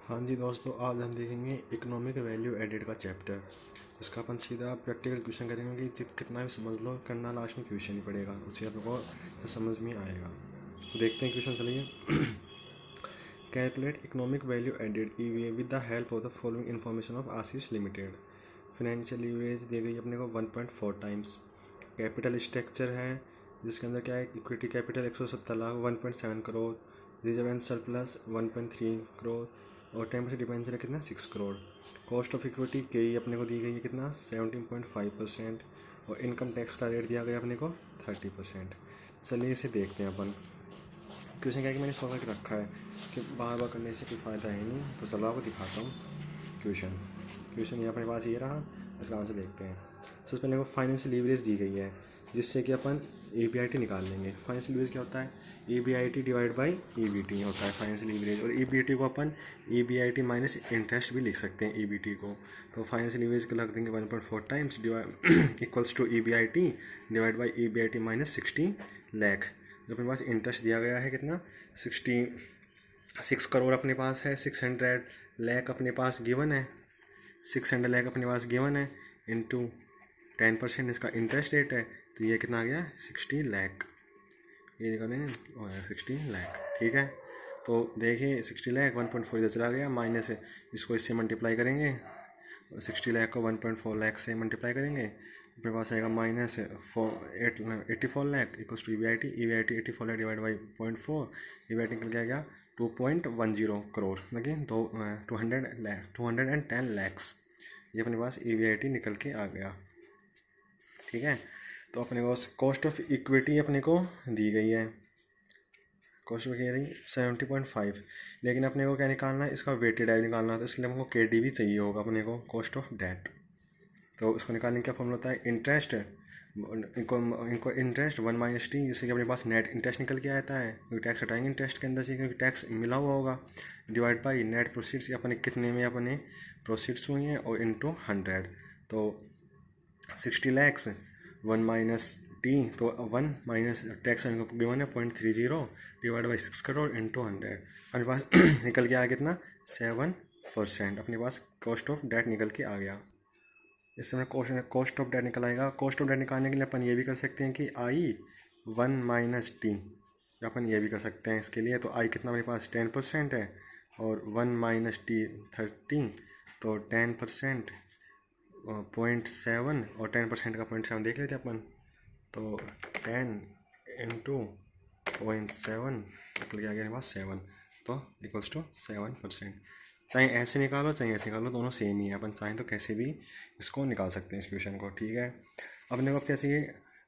हाँ जी दोस्तों, आज हम देखेंगे इकोनॉमिक वैल्यू एडेड का चैप्टर। इसका अपन सीधा प्रैक्टिकल क्वेश्चन करेंगे कि कितना भी समझ लो, करना लास्ट में क्वेश्चन ही पड़ेगा, उसे आपको समझ में आएगा। देखते हैं क्वेश्चन, चलिए। Calculate economic value added EVA with the help of the following information of Ashish limited. Financial leverage दी गई अपने को 1.4 टाइम्स। कैपिटल स्ट्रक्चर है जिसके अंदर क्या है, equity capital 170 lakh 1.7 crore, reserve and surplus 1.3 crore और 10% डिबेंचर कितना 6 करोड़। कॉस्ट ऑफ इक्विटी के अपने को दी गई है कितना 17.5% और इनकम टैक्स का रेट दिया गया अपने को 30%। चलिए इसे देखते हैं अपन। क्वेश्चन क्या है कि मैंने सॉल्व करके रखा है कि बार बार करने से कोई फ़ायदा है नहीं, तो चलो आपको दिखाता हूँ क्वेश्चन ये अपने पास ये रहा। इसका आंसर देखते हैं। सबसे पहले को फाइनेंशियल लीवरेज दी गई है जिससे कि अपन EBIT निकाल लेंगे। फाइनेंशियल लीवरेज क्या होता है, EBIT डिवाइड बाई EBT होता है फाइनेंशियल लीवरेज। और EBT को अपन EBIT माइनस इंटरेस्ट भी लिख सकते हैं EBT को। तो फाइनेंशियल लीवरेज को लग देंगे 1.4 times equals to EBIT divide by EBIT minus 60 lakh. जो अपने पास इंटरेस्ट दिया गया है कितना 66 करोड़ अपने पास है, 600 लाख अपने पास गिवन है, 600 लाख अपने पास गिवन है इंटू 10% इसका इंटरेस्ट रेट है, तो ये कितना आ गया 60 लाख। ये निकालेंगे 60 लाख, ठीक है। तो देखिए 60 लाख 1.4 इधर चला गया, माइनस इसको इससे मल्टीप्लाई करेंगे, 60 लाख को 1.4 लाख से मल्टीप्लाई करेंगे, अपने पास आएगा minus 84 lakh equals to EBIT 84 lakh divide by 0.4, EBIT निकल के आ गया 2.10 करोड़, लेकिन 210 लैक्स। ये अपने पास EBIT निकल के आ गया, ठीक है। तो अपने पास कॉस्ट ऑफ इक्विटी अपने को दी गई है, कॉस्ट ऑफ इक्विटी 70.5, लेकिन अपने को क्या निकालना है, इसका वेटेड आई निकालना है, तो इसलिए हमको KD भी चाहिए होगा अपने को, कॉस्ट ऑफ डेट। तो इसको निकालने का फॉर्मूला होता है इंटरेस्ट, इनको इंटरेस्ट 1 माइनस टी, जिससे कि अपने पास नेट इंटरेस्ट निकल के आता है, क्योंकि टैक्स हटाएंगे इंटरेस्ट के अंदर से क्योंकि टैक्स मिला हुआ होगा, डिवाइड बाई नेट प्रोसीड्स अपने कितने में अपने प्रोसीड्स हुई हैं और इंटू 100। तो 60 लैक्स 1 माइनस टी, तो 1 माइनस टैक्स गिवन है 0.30 डिवाइड बाई 6 करोड़ इंटू 100। अपने पास निकल के आ गया कितना 7%। अपने पास कॉस्ट ऑफ डेट निकल के आ गया। इस समय कॉस्ट ऑफ डेट निकल आएगा। कॉस्ट ऑफ डेट निकालने के लिए अपन ये भी कर सकते हैं कि I 1 माइनस टी, अपन ये भी कर सकते हैं इसके लिए। तो I कितना अपने पास 10% है और 1 माइनस टी 30, तो 10% 0.7 और 10% का 0.7 देख लेते अपन। तो 10 इंटू 0.7 निकल के आ गया मेरे पास 7, तो इक्वल्स टू 7%। चाहे ऐसे निकालो चाहे ऐसे निकालो, दोनों सेम ही है, अपन चाहें तो कैसे भी इसको निकाल सकते हैं इस क्वेश्चन को, ठीक है। अपने को अब क्या चाहिए,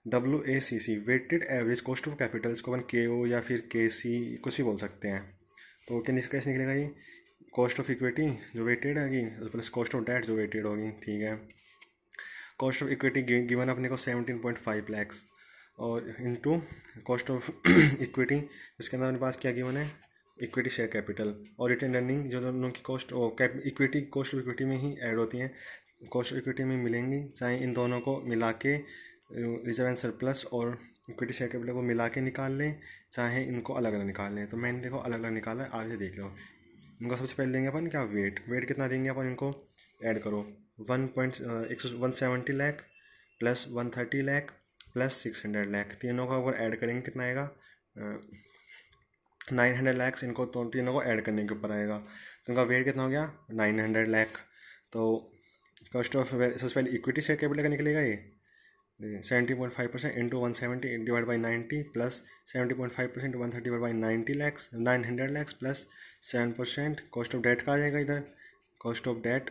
WACC weighted average cost of capital, इसको अपन KO या फिर KC कुछ भी बोल सकते हैं। तो कैसे निकलेगा ये, कॉस्ट ऑफ इक्विटी जो वेटेड होगी प्लस कॉस्ट ऑफ डेट जो वेटेड होगी, ठीक है। कॉस्ट ऑफ इक्विटी गिवन अपने को 17.5 लैक्स और इनटू कॉस्ट ऑफ इक्विटी जिसके अंदर अपने पास क्या गिवन है, इक्विटी शेयर कैपिटल और रिटेन अर्निंग, जो दोनों की cost equity cost of equity में ही ऐड होती हैं, कॉस्ट ऑफ इक्विटी में मिलेंगी। चाहे इन दोनों को मिला के रिजर्व एंड सरप्लस और इक्विटी शेयर कैपिटल को मिला के निकाल लें, चाहे इनको अलग अलग निकाल लें। तो मैंने देखो अलग अलग निकाला है, आगे देख लो। इनको सबसे पहले देंगे अपन क्या, वेट कितना देंगे अपन, इनको ऐड करो 170 लाख प्लस 130 लाख प्लस 600 लाख, तीनों का अगर ऐड करेंगे कितना आएगा 900 लैक्स। इनको तो तीनों को ऐड करने के ऊपर आएगा, तो इनका वेट कितना हो गया 900 लाख। तो कॉस्ट ऑफ सबसे पहले इक्विटी शेयर कैपिटल का निकलेगा ये 70.5% into 170 divide by 90 plus 70.5% 130 divide by 900 lakhs plus 7%। Cost of debt का आ जाएगा इधर, कॉस्ट ऑफ डेट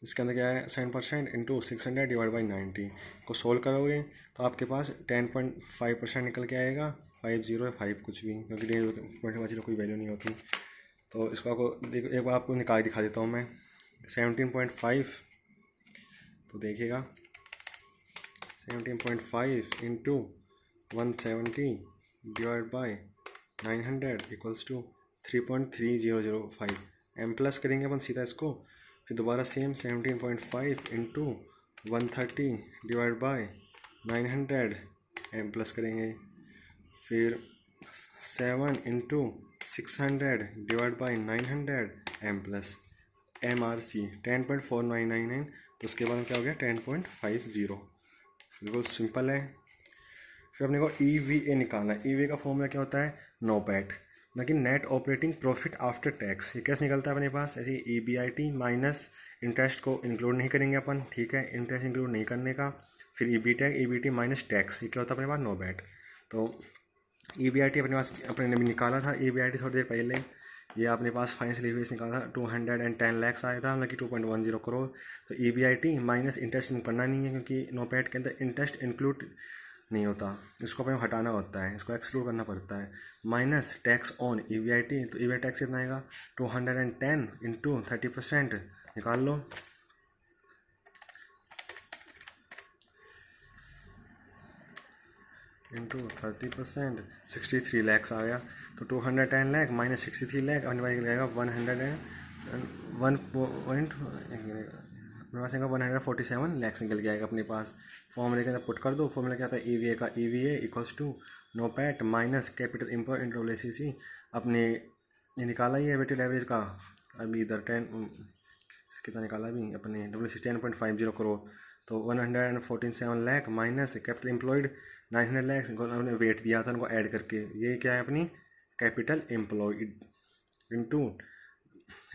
इसके अंदर क्या है 7% इंटू 600 डिवाइड बाई 90 को सोल्व करोगे तो आपके पास 10.5% निकल के आएगा, 50 या 5 कुछ भी, क्योंकि डेढ़ कोई वैल्यू नहीं होती। तो इसको आपको एक बार आपको निकाल दिखा देता हूँ मैं 17.5। तो देखिएगा 17.5 into 170 divide by 900 equals to 3.3005। M plus करेंगे अपन सीधा इसको, फिर दोबारा same 17.5 into 130 divide by 900 M plus करेंगे, फिर 7 into 600 divide by 900 M plus MRC 10.4999, तो उसके बाद क्या हो गया 10.50। बिल्कुल सिंपल है। फिर अपने को EVA निकालना है। EVA का फॉर्मूला क्या होता है, NOPAT, ना कि net operating profit after tax. ये कैसे निकलता है अपने पास, ऐसे EBIT माइनस इंटरेस्ट को इंक्लूड नहीं करेंगे अपन, ठीक है, इंटरेस्ट इंक्लूड नहीं करने का। फिर EBIT माइनस टैक्स, ये क्या होता है अपने पास, NOPAT। तो EBIT अपने पास अपने ने भी निकाला था, EBIT थोड़ी देर पहले। ये अपने पास फाइनेंशियल लीवरेज निकाला था, 210 लाख आया था, मतलब कि 2.10 करोड़। तो EBIT माइनस इंटरेस्ट करना नहीं है, क्योंकि NOPAT के अंदर इंटरेस्ट इंक्लूड नहीं होता, इसको अपने हटाना होता है, इसको एक्सक्लूड करना पड़ता है। माइनस टैक्स ऑन EBIT, तो EBIT टैक्स कितना आएगा, 210 इंटू 30%, निकाल लो। इंटू 30%, 63 लाख आ गया। तो 210 लाख माइनस 63 लाख अपने पास लगेगा 147 लैक्स निकल के आएगा अपने पास। फॉर्मूले के अंदर पुट कर दो। फॉर्मूला क्या आता है, EVA का EVA equals to NOPAT minus capital employ into LCC। अपने ये निकाला ही है वेटेड एवरेज का, अभी इधर 10 कितना निकाला अभी अपने WCC 10.50 करोड़। तो 147 lakh minus capital employed 900 lakh, उन्होंने वेट दिया था उनको ऐड करके। ये क्या है अपनी capital employed into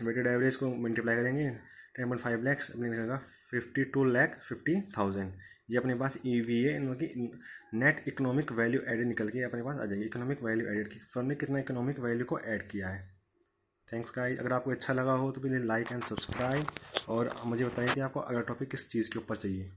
weighted average को मल्टीप्लाई करेंगे 10.5 लैक्स, अपने निकलेगा 52,50,000। ये अपने पास EVA की नेट इकोनॉमिक वैल्यू एडेड निकल के अपने पास आ जाएगी। इकोनॉमिक वैल्यू एडेड की फर्म ने कितना इकोनॉमिक वैल्यू को ऐड किया है। थैंक्स गाइस, अगर आपको अच्छा लगा हो तो प्लीज़ लाइक एंड सब्सक्राइब, और मुझे बताइए कि आपको अगला टॉपिक किस चीज़ के ऊपर चाहिए।